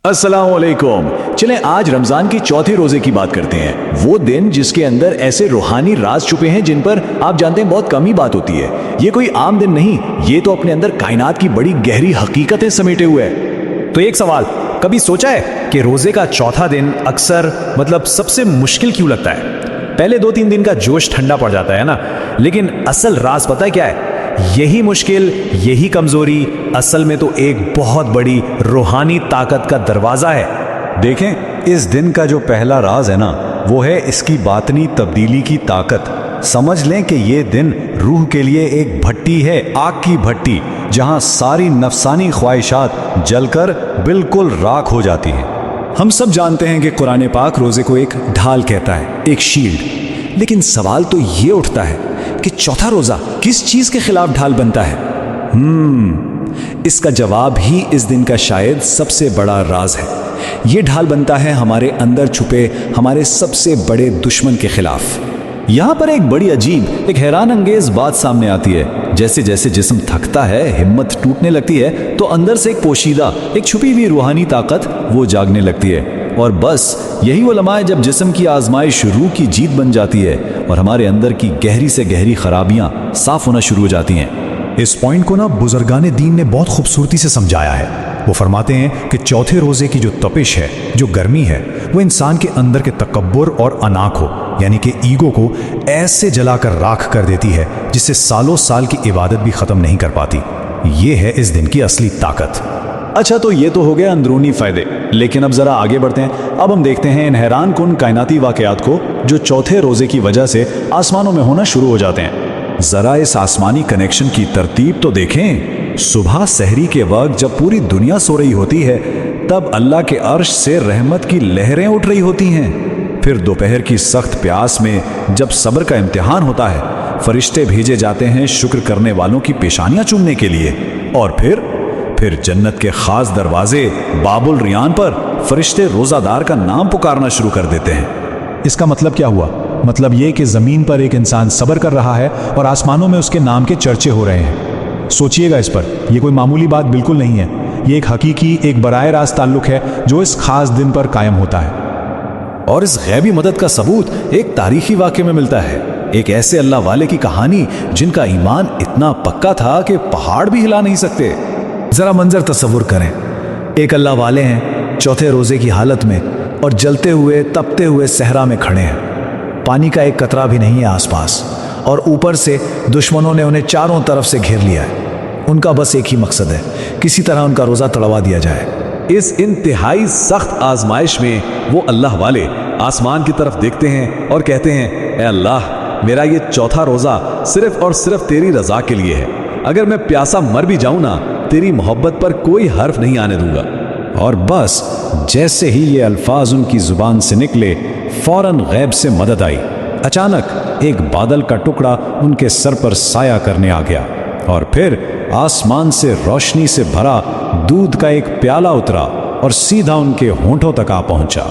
अस्सलाम वालेकुम। चलें आज रमजान की चौथे रोजे की बात करते हैं। वो दिन जिसके अंदर ऐसे रूहानी राज छुपे हैं जिन पर आप जानते हैं बहुत कम ही बात होती है। ये कोई आम दिन नहीं, ये तो अपने अंदर कायनात की बड़ी गहरी हकीकतें समेटे हुए है। तो एक सवाल, कभी सोचा है कि रोजे का चौथा दिन अक्सर सबसे मुश्किल क्यों लगता है? पहले 2-3 दिन का जोश ठंडा पड़ जाता है ना, लेकिन असल राज पता है क्या है? यही मुश्किल, यही कमजोरी असल में तो एक बहुत बड़ी रूहानी ताकत का दरवाजा है। देखें, इस दिन का जो पहला राज है ना, वो है इसकी बातनी तब्दीली की ताकत। समझ लें कि ये दिन रूह के लिए एक भट्टी है, आग की भट्टी, जहां सारी नफसानी ख्वाहिशात जलकर बिल्कुल राख हो जाती हैं। हम सब जानते हैं कि कुरान पाक रोजे को एक ढाल कहता है, एक शील्ड। लेकिन सवाल तो ये उठता है कि चौथा रोजा किस चीज के खिलाफ ढाल बनता है? इसका जवाब ही इस दिन का शायद सबसे बड़ा राज है। ये ढाल बनता है हमारे अंदर छुपे हमारे सबसे बड़े दुश्मन के खिलाफ। यहां पर एक बड़ी अजीब, एक हैरान अंगेज बात सामने आती है। जैसे जैसे जिस्म थकता है, हिम्मत टूटने लगती है, तो अंदर से एक पोशीदा, एक छुपी हुई रूहानी ताकत वो जागने लगती है। और बस यही वो लम्हा है जब जिस्म की आजमाइश रूह की जीत बन जाती है और हमारे अंदर की गहरी से गहरी खराबियां साफ होना शुरू हो जाती हैं। इस पॉइंट को ना बुजुर्गाने दीन ने बहुत खूबसूरती से समझाया है। वो फरमाते हैं कि चौथे रोजे की जो तपिश है, जो गर्मी है, वो इंसान के अंदर के तकब्बुर और अना को, यानी कि ईगो को ऐसे जलाकर राख कर देती है जिससे सालों साल की इबादत भी खत्म नहीं कर पाती। ये है इस दिन की असली ताकत। अच्छा, तो ये तो हो गया अंदरूनी फायदे, लेकिन अब जरा आगे बढ़ते हैं। अब हम देखते हैं इन हैरान कुन कायनाती वाकयात को जो चौथे रोजे की वजह से आसमानों में होना शुरू हो जाते हैं। जरा इस आसमानी कनेक्शन की तरतीब तो देखें। सुबह सहरी के वक्त जब पूरी दुनिया सो रही होती है, तब अल्लाह के अर्श से रहमत की लहरें उठ रही होती हैं। फिर दोपहर की सख्त प्यास में जब सब्र का इम्तिहान होता है, फरिश्ते भेजे जाते हैं शुक्र करने वालों की पेशानियां चूमने के लिए। और फिर जन्नत के खास दरवाजे बाबुल रियान पर फरिश्ते रोजादार का नाम पुकारना शुरू कर देते हैं। इसका मतलब क्या हुआ? मतलब ये कि जमीन पर एक इंसान सब्र कर रहा है और आसमानों में उसके नाम के चर्चे हो रहे हैं। सोचिएगा इस पर, यह कोई मामूली बात बिल्कुल नहीं है। ये एक हकीकी, एक बराए रास्त ताल्लुक है जो इस खास दिन पर कायम होता है। और इस गैबी मदद का सबूत एक तारीखी वाक़े में मिलता है। एक ऐसे अल्लाह वाले की कहानी जिनका ईमान इतना पक्का था कि पहाड़ भी हिला नहीं सकते। जरा मंजर तस्वुर करें, एक अल्लाह वाले हैं चौथे रोजे की हालत में और जलते हुए तपते हुए सहरा में खड़े हैं। पानी का एक कतरा भी नहीं है आसपास, और ऊपर से दुश्मनों ने उन्हें चारों तरफ से घेर लिया है। उनका बस एक ही मकसद है, किसी तरह उनका रोजा तड़वा दिया जाए। इस इंतहाई सख्त आजमाइश में वो अल्लाह वाले आसमान की तरफ देखते हैं और कहते हैं, ए अल्लाह, मेरा ये चौथा रोजा सिर्फ और सिर्फ तेरी रजा के लिए है। अगर मैं प्यासा मर भी जाऊं ना, तेरी मोहब्बत पर कोई हर्फ नहीं आने दूंगा। और बस जैसे ही ये अल्फाज उनकी जुबान से निकले, फौरन गैब से मदद आई। अचानक एक बादल का टुकड़ा उनके सर पर साया करने आ गया और फिर आसमान से रोशनी से भरा दूध का एक प्याला उतरा और सीधा उनके होंठों तक आ पहुंचा।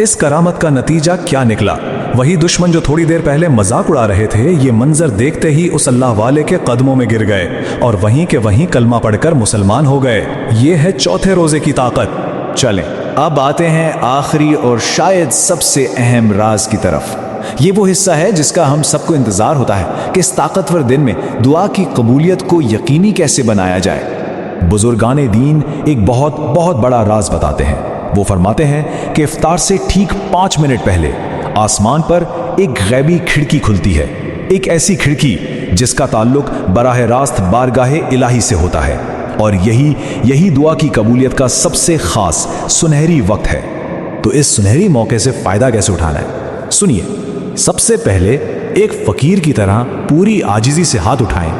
इस करामत का नतीजा क्या निकला? वही दुश्मन जो थोड़ी देर पहले मजाक उड़ा रहे थे, ये मंजर देखते ही उस अल्लाह वाले के कदमों में गिर गए और वहीं के वहीं कलमा पढ़कर मुसलमान हो गए। ये है चौथे रोजे की ताकत। चलें अब आते हैं आखिरी और शायद सबसे अहम राज की तरफ। ये वो हिस्सा है जिसका हम सबको इंतजार होता है कि इस ताकतवर दिन में दुआ की कबूलियत को यकीनी कैसे बनाया जाए। बुजुर्गाने दीन एक बहुत बहुत बड़ा राज बताते हैं। वो फरमाते हैं कि इफ्तार से ठीक 5 मिनट पहले आसमान पर एक गैबी खिड़की खुलती है, एक ऐसी खिड़की जिसका ताल्लुक बराह रास्त बारगाहे इलाही से होता है। और यही दुआ की कबूलियत का सबसे खास सुनहरी वक्त है। तो इस सुनहरी मौके से फायदा कैसे उठाना है, सुनिए। सबसे पहले एक फकीर की तरह पूरी आजिज़ी से हाथ उठाएं,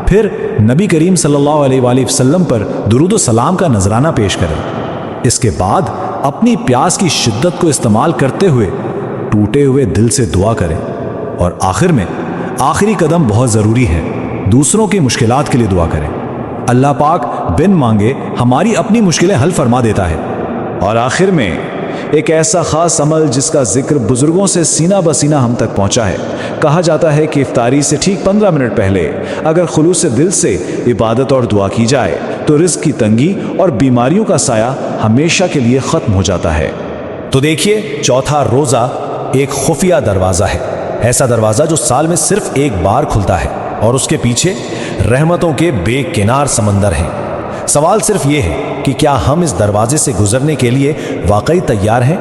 फिर नबी करीम सल्लल्लाहु अलैहि वसल्लम पर दुरूद व सलाम का नजराना पेश करें। इसके बाद अपनी प्यास की शिद्दत को इस्तेमाल करते हुए टूटे हुए दिल से दुआ करें। और आखिर में आखिरी कदम बहुत ज़रूरी है, दूसरों की मुश्किलात के लिए दुआ करें। अल्लाह पाक बिन मांगे हमारी अपनी मुश्किलें हल फरमा देता है। और आखिर में ایک ایسا خاص عمل جس کا ذکر بزرگوں سے سینہ بسینہ ہم تک پہنچا ہے۔ کہا جاتا ہے کہ افطاری سے ٹھیک 15 منٹ پہلے اگر خلوص دل سے عبادت اور دعا کی جائے تو رزق کی تنگی اور بیماریوں کا سایہ ہمیشہ کے لیے ختم ہو جاتا ہے۔ تو دیکھیے، چوتھا روزہ ایک خفیہ دروازہ ہے، ایسا دروازہ جو سال میں صرف ایک بار کھلتا ہے اور اس کے پیچھے رحمتوں کے بے کنار سمندر ہیں۔ سوال صرف یہ ہے کہ کیا ہم اس دروازے سے گزرنے کے لیے واقعی تیار ہیں؟